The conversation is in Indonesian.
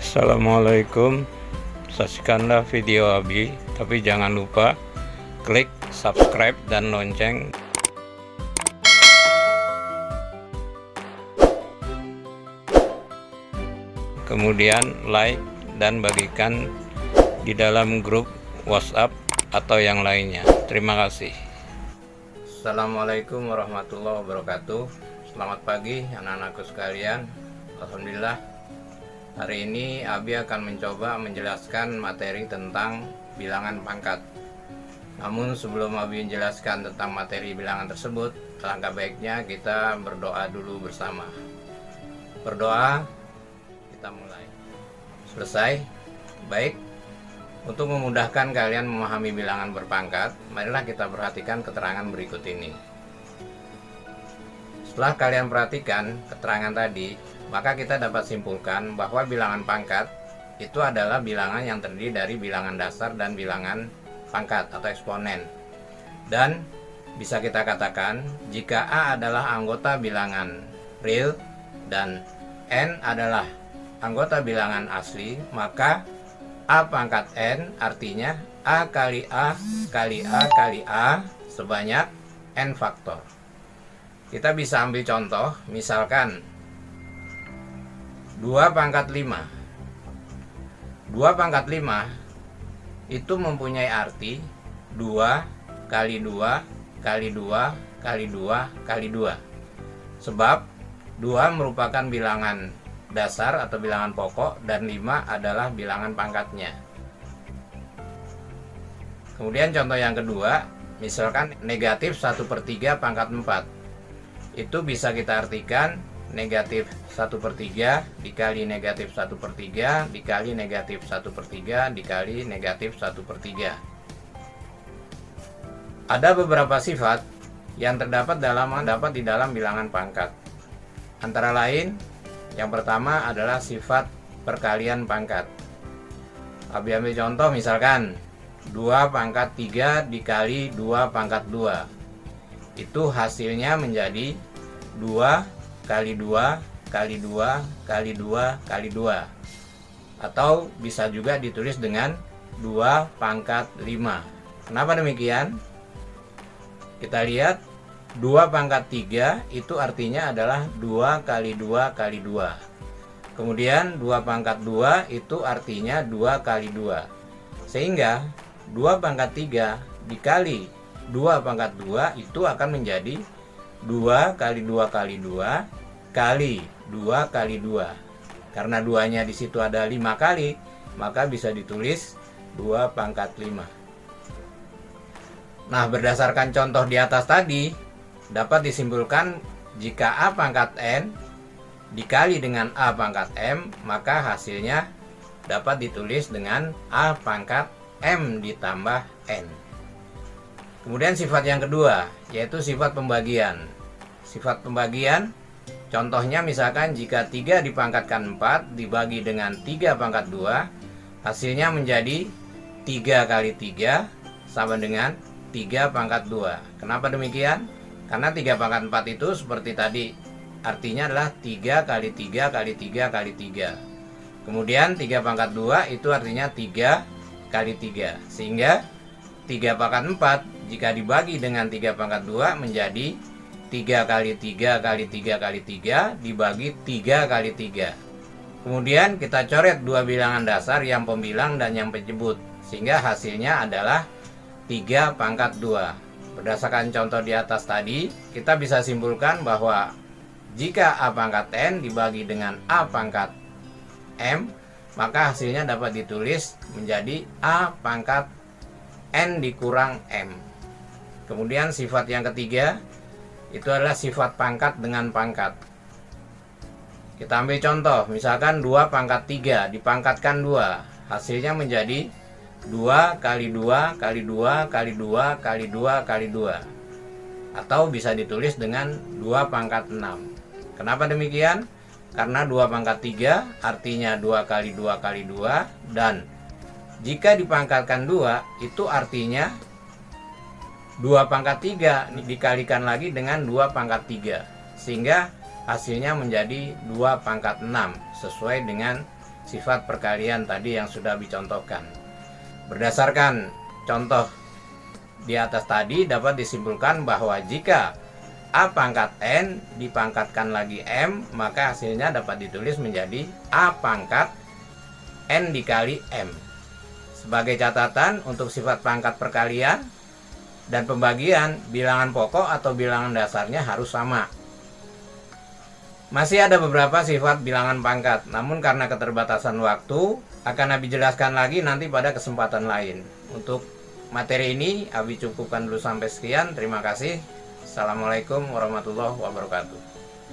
Assalamualaikum. Saksikanlah video Abi, tapi jangan lupa klik subscribe dan lonceng. Kemudian like dan bagikan di dalam grup WhatsApp atau yang lainnya. Terima kasih. Assalamualaikum warahmatullahi wabarakatuh. Selamat pagi anak-anakku sekalian. Alhamdulillah, hari ini Abi akan mencoba menjelaskan materi tentang bilangan pangkat. Namun sebelum Abi menjelaskan tentang materi bilangan tersebut, alangkah baiknya kita berdoa dulu bersama. Berdoa, kita mulai. Selesai? Baik. Untuk memudahkan kalian memahami bilangan berpangkat, marilah kita perhatikan keterangan berikut ini. Setelah kalian perhatikan keterangan tadi, maka kita dapat simpulkan bahwa bilangan pangkat itu adalah bilangan yang terdiri dari bilangan dasar dan bilangan pangkat atau eksponen. Dan bisa kita katakan, jika A adalah anggota bilangan real dan N adalah anggota bilangan asli, maka A pangkat N artinya A kali A kali A kali A sebanyak N faktor. Kita bisa ambil contoh, misalkan 2 pangkat 5. 2 pangkat 5 itu mempunyai arti 2 kali 2 kali 2 kali 2 kali 2. Sebab 2 merupakan bilangan dasar atau bilangan pokok dan 5 adalah bilangan pangkatnya. Kemudian contoh yang kedua, misalkan negatif 1/3 pangkat 4. Itu bisa kita artikan negatif 1/3 dikali negatif 1/3 dikali negatif 1/3 dikali negatif 1/3. Ada beberapa sifat yang terdapat di dalam bilangan pangkat. Antara lain, yang pertama adalah sifat perkalian pangkat. Abi ambil contoh misalkan 2 pangkat 3 dikali 2 pangkat 2. Itu hasilnya menjadi 2 kali 2 kali 2 kali 2 kali 2. Atau bisa juga ditulis dengan 2 pangkat 5. Kenapa demikian? Kita lihat 2 pangkat 3 itu artinya adalah 2 kali 2 kali 2. Kemudian 2 pangkat 2 itu artinya 2 kali 2. Sehingga 2 pangkat 3 dikali 2 pangkat 2 itu akan menjadi 2 kali 2 kali 2 kali 2 kali 2. Karena 2-nya di situ ada 5 kali, maka bisa ditulis 2 pangkat 5. Nah, berdasarkan contoh di atas tadi, dapat disimpulkan jika A pangkat N dikali dengan A pangkat M, maka hasilnya dapat ditulis dengan A pangkat M ditambah N. Kemudian sifat yang kedua, yaitu sifat pembagian. Sifat pembagian, contohnya misalkan jika 3 dipangkatkan 4 dibagi dengan 3 pangkat 2, hasilnya menjadi 3 kali 3 sama dengan 3 pangkat 2. Kenapa demikian? Karena 3 pangkat 4 itu seperti tadi, artinya adalah 3 kali 3 kali 3 kali 3. Kemudian 3 pangkat 2 itu artinya 3 kali 3. Sehingga 3 pangkat 4 jika dibagi dengan 3 pangkat 2 menjadi 3 kali 3 kali 3 kali 3 dibagi 3 kali 3. Kemudian kita coret dua bilangan dasar yang pembilang dan yang penyebut, sehingga hasilnya adalah 3 pangkat 2. Berdasarkan contoh di atas tadi, kita bisa simpulkan bahwa jika A pangkat N dibagi dengan A pangkat M, maka hasilnya dapat ditulis menjadi A pangkat N dikurang M. Kemudian sifat yang ketiga, itu adalah sifat pangkat dengan pangkat. Kita ambil contoh, misalkan 2 pangkat 3 dipangkatkan 2, hasilnya menjadi 2 kali 2 kali 2 kali 2 kali 2 kali 2. Atau bisa ditulis dengan 2 pangkat 6. Kenapa demikian? Karena 2 pangkat 3 artinya 2 kali 2 kali 2, dan jika dipangkatkan 2 itu artinya 2 pangkat 3 dikalikan lagi dengan 2 pangkat 3, sehingga hasilnya menjadi 2 pangkat 6 sesuai dengan sifat perkalian tadi yang sudah dicontohkan. Berdasarkan contoh di atas tadi dapat disimpulkan bahwa jika A pangkat N dipangkatkan lagi M, maka hasilnya dapat ditulis menjadi A pangkat N dikali M. Sebagai catatan, untuk sifat pangkat perkalian dan pembagian, bilangan pokok atau bilangan dasarnya harus sama. Masih ada beberapa sifat bilangan pangkat, namun karena keterbatasan waktu, akan Abi jelaskan lagi nanti pada kesempatan lain. Untuk materi ini, Abi cukupkan dulu sampai sekian. Terima kasih. Assalamualaikum warahmatullahi wabarakatuh.